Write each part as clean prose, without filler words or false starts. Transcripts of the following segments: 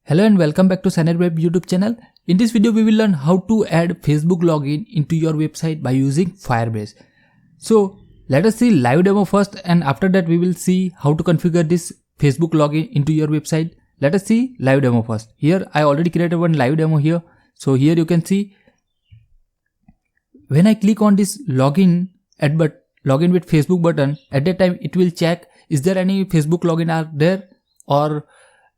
Hello and welcome back to SignedWeb YouTube channel. In this video we will learn how to add Facebook login into your website by using Firebase. So let us see live demo first, and after that we will see how to configure this Facebook login into your website. Let us see live demo first. Here I already created one live demo here. So here you can see when I click on this login with Facebook button, at that time it will check is there any Facebook login are there, or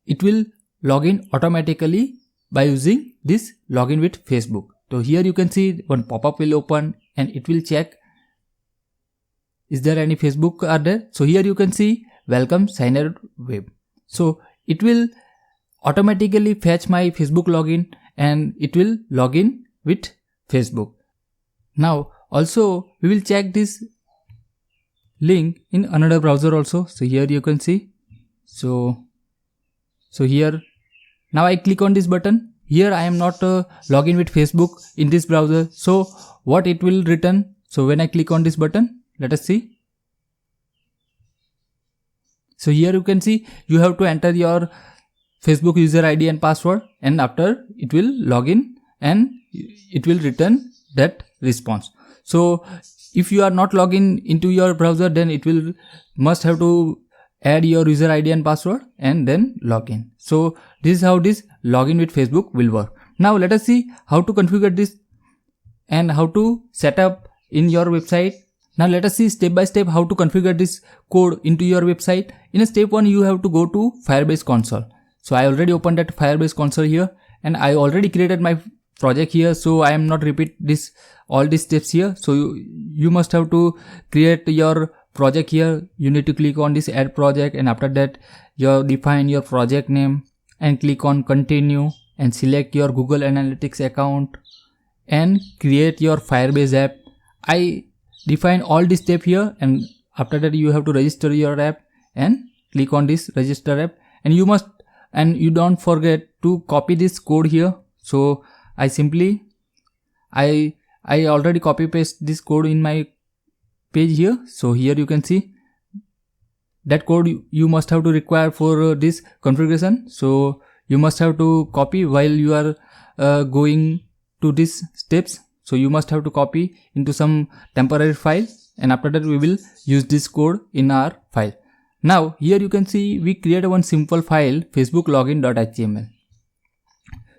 it will login automatically by using this login with Facebook. So here you can see one pop-up will open and it will check is there any Facebook are there. So here you can see welcome SignedWeb. So it will automatically fetch my Facebook login and it will login with Facebook. Now also we will check this link in another browser also. So here you can see. So here now I click on this button. Here I am not login with Facebook in this browser. So what it will return? So when I click on this button, let us see. So here you can see you have to enter your Facebook user ID and password, and after it will login and it will return that response. So if you are not logging into your browser, then it will must have to add your user ID and password and then login. So this is how this login with Facebook will work. Now let us see how to configure this and how to set up in your website. Now let us see step by step how to configure this code into your website. In step 1 you have to go to Firebase console. So I already opened that Firebase console here and I already created my project here, so I am not repeat this all these steps here. So you must have to create your project here. You need to click on this add project, and after that you define your project name and click on continue and select your Google Analytics account and create your Firebase app. I define all this step here, and after that you have to register your app and click on this register app, and you don't forget to copy this code here. So I already copy paste this code in my page here. So here you can see that code you must have to require for this configuration. So you must have to copy while you are going to these steps. So you must have to copy into some temporary file, and after that we will use this code in our file. Now here you can see we create one simple file Facebook login.html.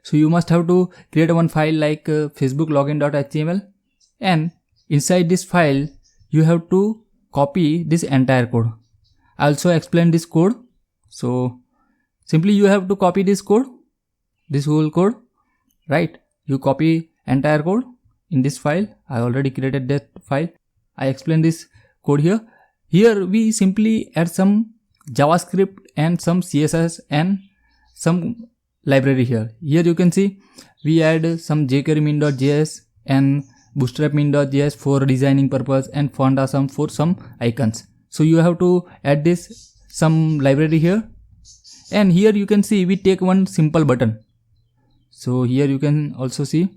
So you must have to create one file like Facebook login.html, and inside this file you have to copy this entire code. I also explain this code. So simply you have to copy this code, this whole code, right? You copy entire code in this file. I already created that file. I explain this code here. Here we simply add some JavaScript and some CSS and some library here. Here you can see we add some jQuery and bootstrap min.js for designing purpose and font awesome for some icons. So you have to add this some library here, and here you can see we take one simple button. So here you can also see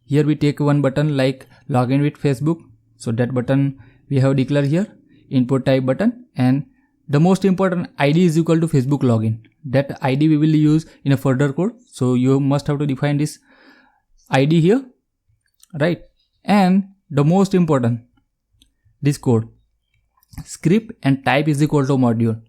here we take one button like login with Facebook. So that button we have declared here input type button, and the most important ID is equal to Facebook login. That ID we will use in a further code. So you must have to define this ID here, right? And the most important, this code script and type is equal to module.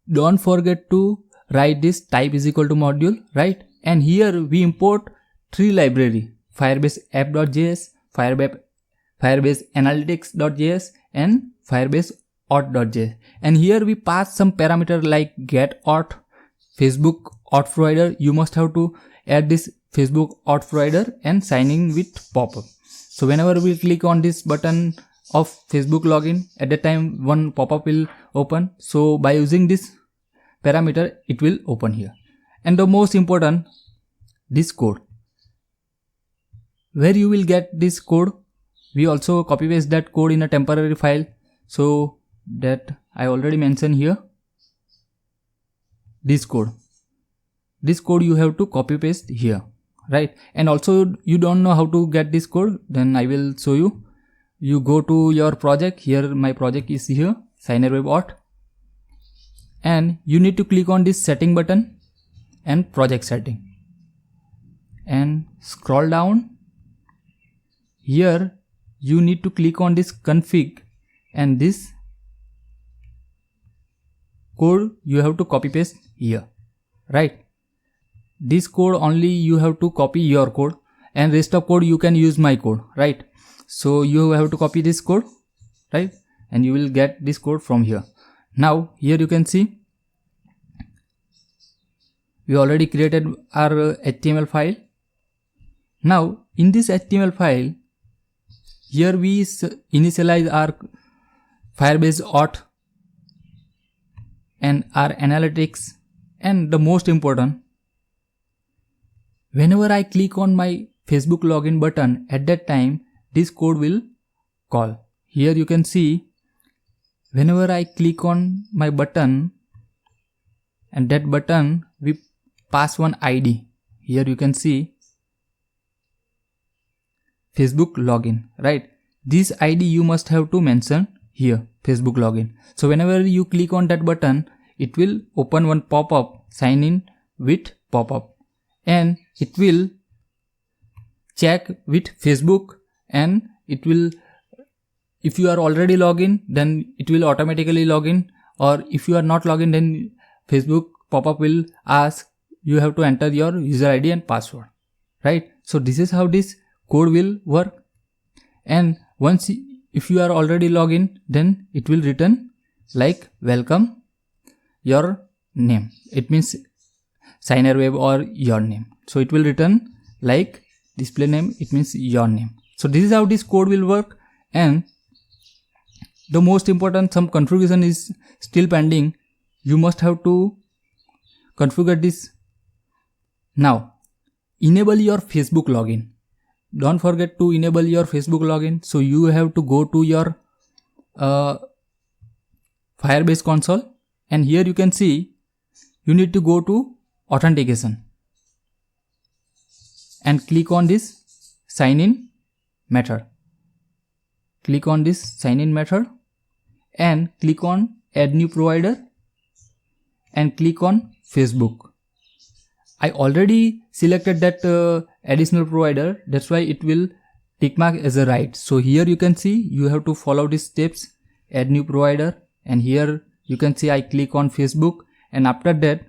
Don't forget to write this type is equal to module, right? And here we import three library: Firebase app.js, Firebase analytics.js and Firebase auth.js. And here we pass some parameter like get auth, Facebook auth provider. You must have to add this Facebook auth provider and sign in with pop-up. So whenever we click on this button of Facebook login, at that time one pop-up will open. So by using this parameter it will open here. And the most important, this code, where you will get this code, we also copy paste that code in a temporary file. So that I already mentioned here, this code you have to copy paste here, right? And also you don't know how to get this code, then I will show you. You go to your project. Here my project is here, SignedWeb auth, and you need to click on this setting button and project setting, and scroll down. Here you need to click on this config, and this code you have to copy paste here, right? This code only you have to copy your code, and rest of code you can use my code, right? So you have to copy this code, right? And you will get this code from here. Now here you can see we already created our HTML file. Now in this HTML file, here we initialize our Firebase Auth and our analytics, and the most important, whenever I click on my Facebook login button, at that time this code will call. Here you can see whenever I click on my button, and that button we pass one ID. Here you can see Facebook login, right? This ID you must have to mention here, Facebook login. So whenever you click on that button, it will open one pop-up, sign in with pop-up, and it will check with Facebook, and it will, if you are already logged in, then it will automatically log in, or if you are not logged in, then Facebook pop-up will ask you have to enter your user ID and password, right? So this is how this code will work. And once if you are already logged in, then it will return like welcome your name. It means signer web or your name. So it will return like display name, it means your name. So this is how this code will work. And the most important, some configuration is still pending. You must have to configure this. Now enable your Facebook login. Don't forget to enable your Facebook login. So you have to go to your Firebase console, and here you can see you need to go to authentication and click on this sign in method. Click on this sign in method and click on add new provider and click on Facebook. I already selected that additional provider, that's why it will tick mark as a right. So here you can see you have to follow these steps, add new provider, and here you can see I click on Facebook, and after that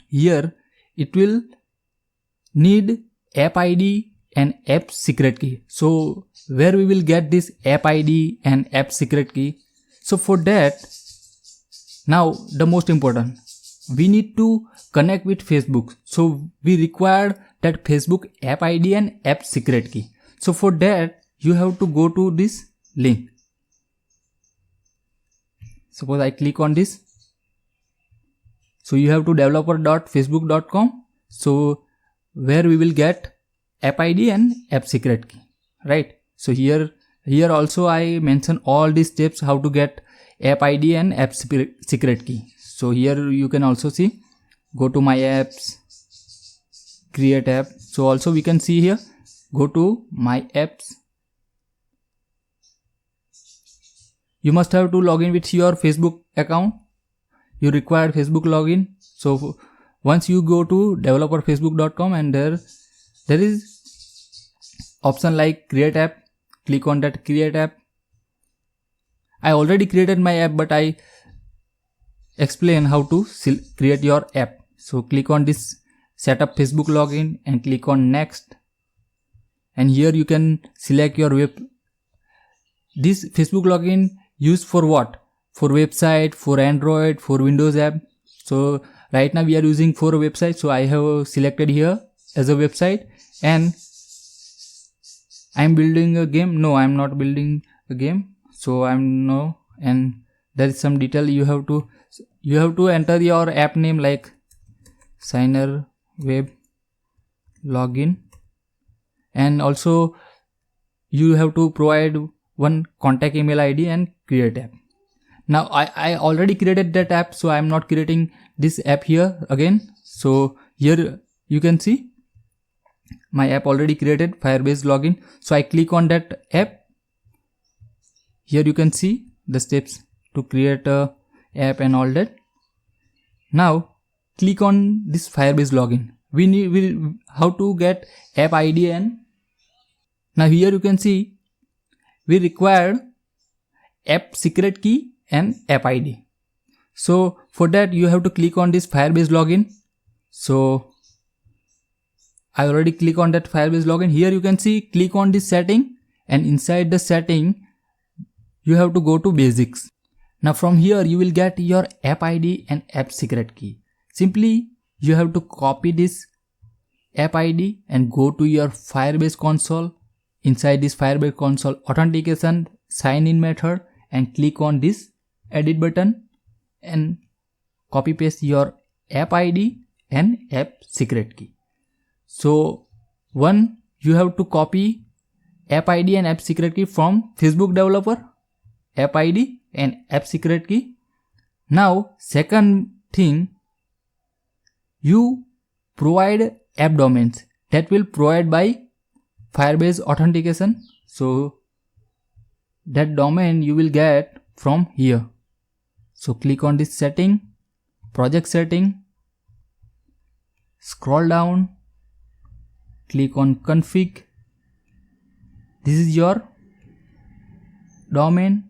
here it will need app ID and app secret key. So where we will get this app ID and app secret key? So for that, now the most important, we need to connect with Facebook. So we require that Facebook app ID and app secret key. So for that you have to go to this link. Suppose I click on this. So you have to developer.facebook.com. So where we will get app ID and app secret key, right? So here also I mention all these steps how to get app ID and app secret key. So here you can also see, go to my apps, create app. So also we can see here, go to my apps. You must have to log in with your Facebook account. You require Facebook login. So once you go to developerfacebook.com, and there is option like create app. Click on that create app. I already created my app, but I explain how to create your app. So click on this setup Facebook login and click on next, and here you can select your web. This Facebook login used for what? For website, for Android, for Windows app. So right now we are using for a website, so I have selected here as a website, and I'm building a game. No, I'm not building a game. So I'm no, and there is some detail you have to enter your app name like signer web login, and also you have to provide one contact email ID and create app. Now I already created that app, so I'm not creating this app here again. So here you can see my app already created, Firebase login. So I click on that app. Here you can see the steps to create a app and all that. Now click on this Firebase login. Will how to get app ID, and now here you can see we require app secret key and app ID. So for that you have to click on this Firebase login. So I already click on that Firebase login. Here you can see click on this setting, and inside the setting you have to go to basics. Now from here you will get your app ID and app secret key. Simply you have to copy this app ID and go to your Firebase console. Inside this Firebase console authentication sign in method, and click on this edit button and copy paste your app ID and app secret key. So one, you have to copy app ID and app secret key from Facebook developer, app ID and app secret key. Now second thing, you provide app domains that will provide by Firebase authentication. So that domain you will get from here. So click on this setting, project setting, scroll down, click on config. This is your domain.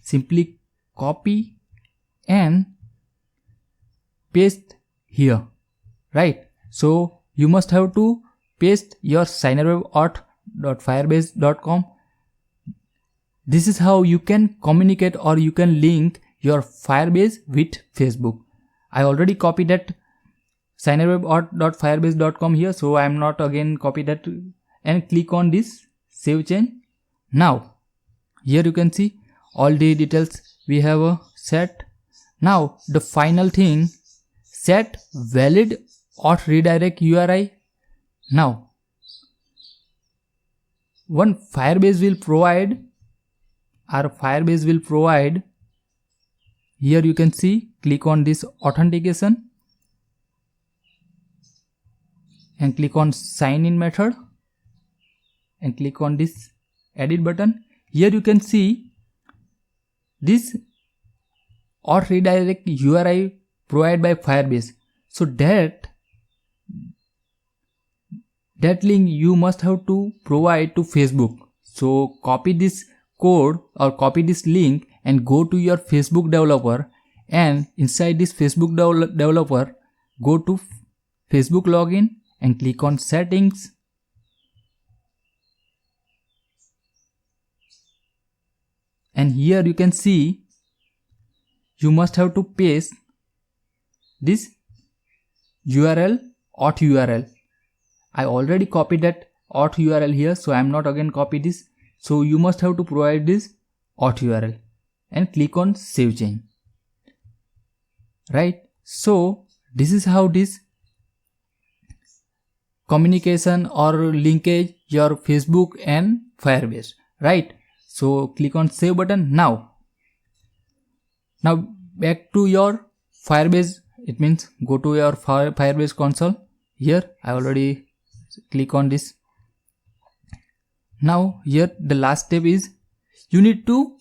Simply copy and paste here, right? So you must have to paste your signerwebauth.firebase.com. This is how you can communicate or you can link your Firebase with Facebook. I already copied that signerwebauth.firebase.com here, so I am not again copy that, and click on this save change. Now here you can see all the details we have set. Now the final thing, set valid auth redirect URI. Now one Firebase will provide, here you can see, click on this authentication and click on sign in method and click on this edit button. Here you can see this auth redirect URI provided by Firebase. So that link you must have to provide to Facebook. So copy this code or copy this link and go to your Facebook developer, and inside this Facebook developer go to Facebook login and click on settings, and here you can see you must have to paste this URL, auth URL. I already copied that auth URL here, so I am not again copy this. So you must have to provide this auth URL and click on save change, right? So this is how this communication or linkage your Facebook and Firebase, right? So click on save button. Now back to your Firebase, it means go to your Firebase console. Here I already click on this. Now here the last step is you need to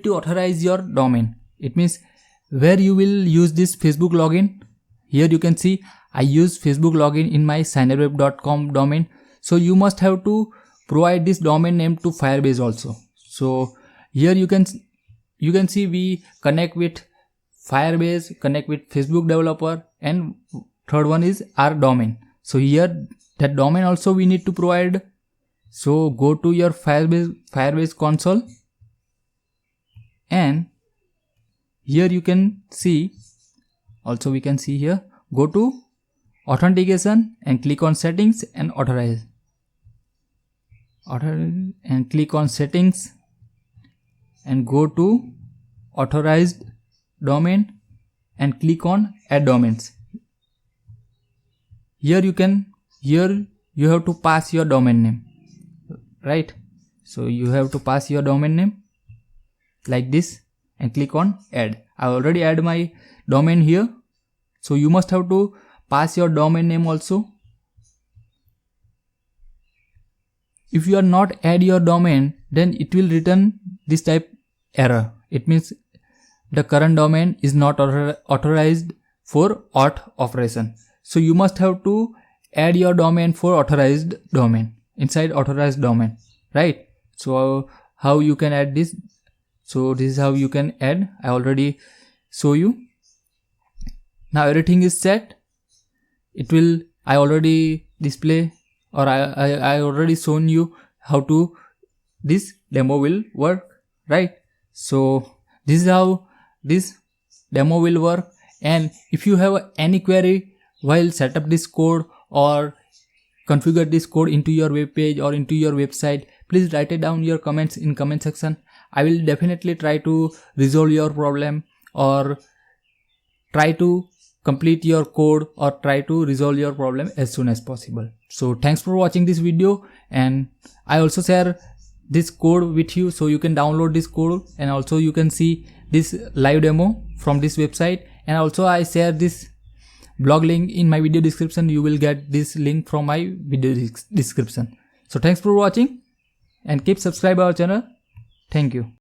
authorize your domain. It means where you will use this Facebook login. Here you can see I use Facebook login in my signerweb.com domain. So you must have to provide this domain name to Firebase also. So here you can see we connect with Firebase, connect with Facebook developer, and third one is our domain. So here that domain also we need to provide. So go to your Firebase console, and here you can see, also we can see here, go to authentication and click on settings and authorize. And click on settings and go to authorized domain and click on add domains. Here you have to pass your domain name, right? So you have to pass your domain name like this and click on add. I already add my domain here, so you must have to pass your domain name also. If you are not add your domain, then it will return this type error. It means the current domain is not authorized for auth operation. So you must have to add your domain for authorized domain inside authorized domain, right? So how you can add this? So this is how you can add. I already show you. Now everything is set. I already display, or I already shown you how to this demo will work, right? So this is how this demo will work. And if you have any query while set up this code or configure this code into your web page or into your website, please write it down your comments in comment section. I will definitely try to resolve your problem, or try to complete your code, or try to resolve your problem as soon as possible. So thanks for watching this video, and I also share this code with you so you can download this code, and also you can see this live demo from this website. And also I share this blog link in my video description. You will get this link from my video description. So thanks for watching, and keep subscribe our channel. Thank you.